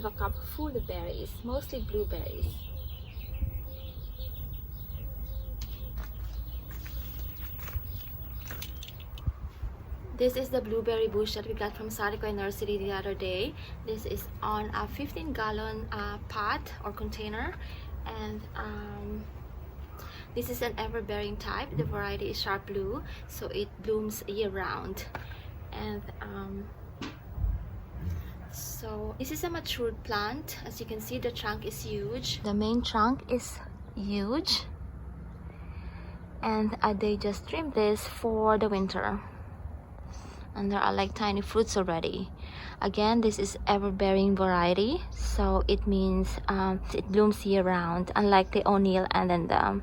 have a cup full of berries, mostly blueberries. This is the blueberry bush that we got from Sarikoy Nursery the other day. This is on a 15-gallon pot or container, and this is an ever-bearing type. The variety is sharp blue, so it blooms year-round. And so this is a matured plant. As you can see, the trunk is huge. The main trunk is huge, and they just trimmed this for the winter. And there are like tiny fruits already. Again, this is ever-bearing variety, so it means it blooms year-round, unlike the O'Neill and then the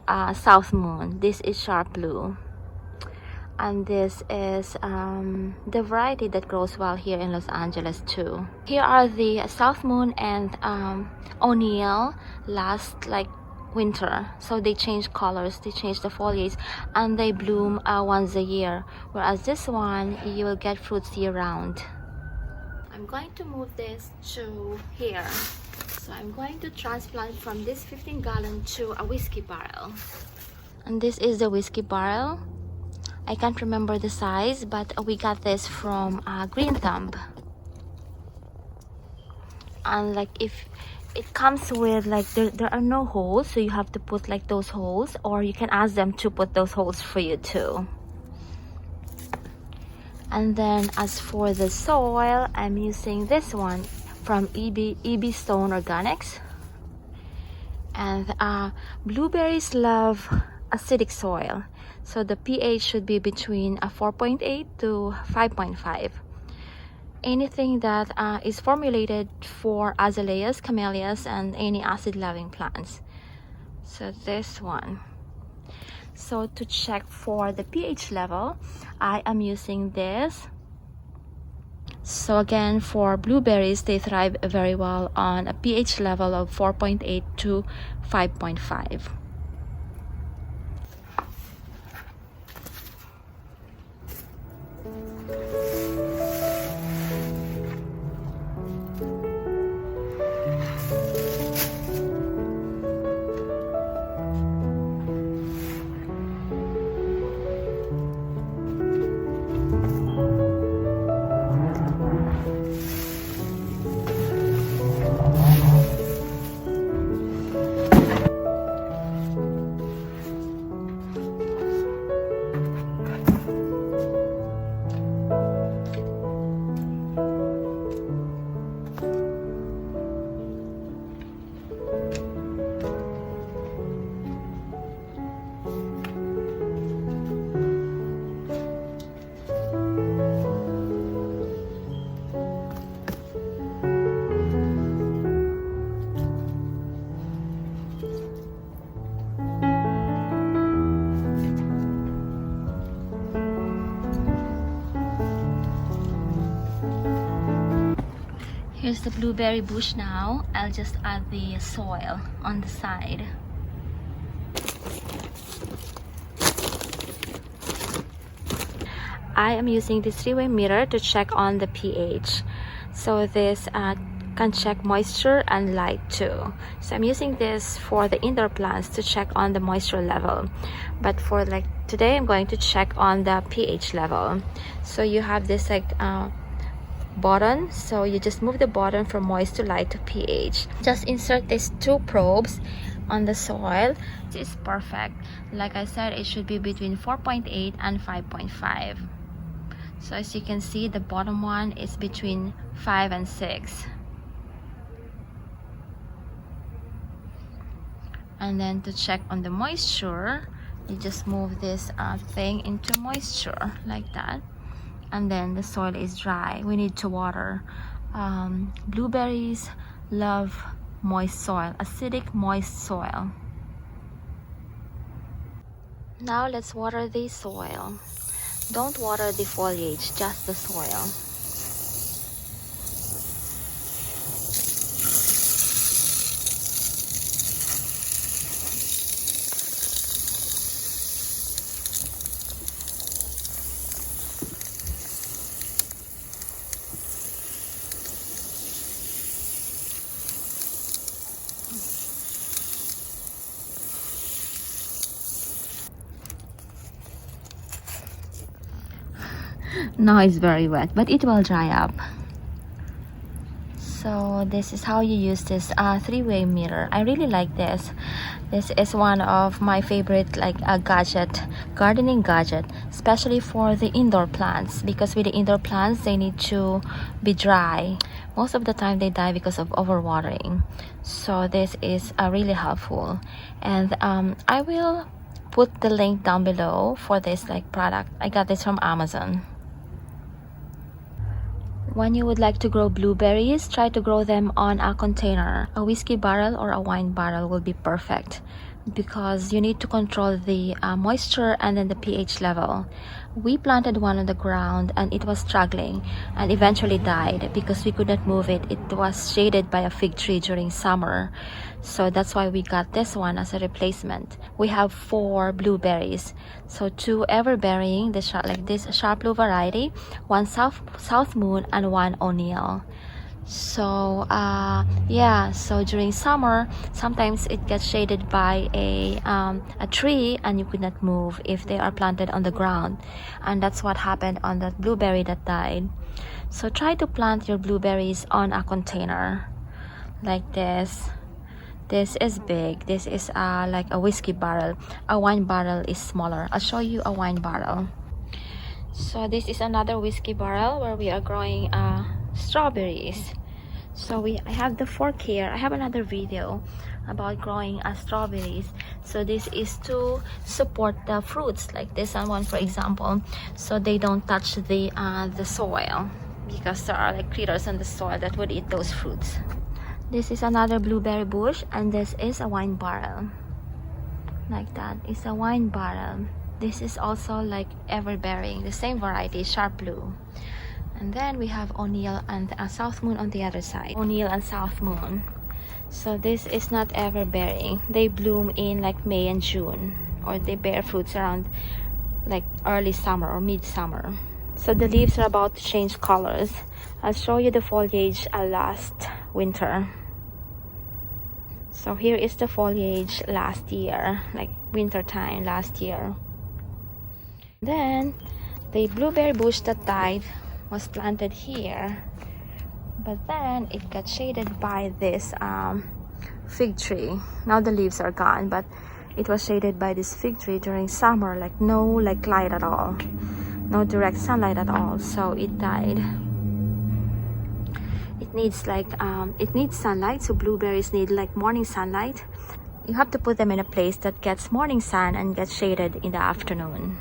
Southmoon. This is sharp blue, and this is the variety that grows well here in Los Angeles too. Here are the Southmoon and O'Neill last like winter, so they change colors, they change the foliage, and they bloom once a year, whereas this one you will get fruits year-round. I'm going to move this to here, so I'm going to transplant from this 15-gallon to a whiskey barrel. And this is the whiskey barrel. I can't remember the size, but we got this from Green Thumb. And like if it comes with like there are no holes, so you have to put like those holes, or you can ask them to put those holes for you too. And then as for the soil, I'm using this one from EB Stone Organics. And blueberries love acidic soil, so the pH should be between 4.8 to 5.5. Anything that is formulated for azaleas, camellias, and any acid-loving plants. So this one. So to check for the pH level, I am using this. So again, for blueberries, they thrive very well on a pH level of 4.8 to 5.5. Here's the blueberry bush now. I'll just add the soil on the side. I am using this three-way mirror to check on the pH. So this can check moisture and light too. So I'm using this for the indoor plants to check on the moisture level. But for like today, I'm going to check on the pH level. So you have this like button, so you just move the button from moist to light to pH. Just insert these two probes on the soil. This is perfect. Like I said, it should be between 4.8 and 5.5. So as you can see, the bottom one is between 5 and 6. And then to check on the moisture, you just move this thing into moisture like that. And then the soil is dry. We need to water. Blueberries love moist soil, acidic moist soil. Now let's water the soil. Don't water the foliage, just the soil. Now it's very wet, but it will dry up. So this is how you use this three-way mirror. I really like this. This is one of my favorite gardening gadget, especially for the indoor plants, because with the indoor plants they need to be dry. Most of the time they die because of overwatering. So this is really helpful, and I will put the link down below for this product. I got this from Amazon. When you would like to grow blueberries, try to grow them on a container. A whiskey barrel or a wine barrel will be perfect, because you need to control the moisture and then the pH level. We planted one on the ground and it was struggling and eventually died because we could not move it. It was shaded by a fig tree during summer. So that's why we got this one as a replacement. We have 4 blueberries. So 2 ever-bearing, this sharp blue variety, 1 Southmoon, and 1 O'Neill. So yeah, so during summer sometimes it gets shaded by a tree and you could not move if they are planted on the ground, and that's what happened on that blueberry that died. So try to plant your blueberries on a container like this. This is big. This is like a whiskey barrel. A wine barrel is smaller. I'll show you a wine barrel. So this is another whiskey barrel where we are growing strawberries. So I have the fork here. I have another video about growing strawberries. So this is to support the fruits, like this one for example, so they don't touch the soil, because there are critters in the soil that would eat those fruits. This is another blueberry bush, and this is a wine barrel. Like that, it's a wine barrel. This is also ever-bearing, the same variety, sharp blue. And then we have O'Neill and Southmoon on the other side. O'Neill and Southmoon. So this is not ever-bearing. They bloom in May and June, or they bear fruits around early summer or mid-summer. So the leaves are about to change colors. I'll show you the foliage last winter. So here is the foliage last year, winter time last year. Then the blueberry bush that died was planted here, but then it got shaded by this fig tree. Now the leaves are gone, but it was shaded by this fig tree during summer, no light at all, no direct sunlight at all, so it died. It needs it needs sunlight, so blueberries need morning sunlight. You have to put them in a place that gets morning sun and gets shaded in the afternoon.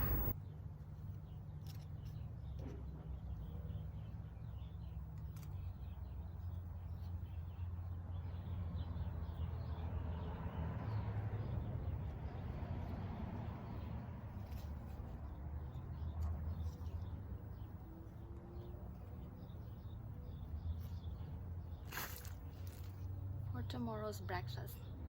For tomorrow's breakfast,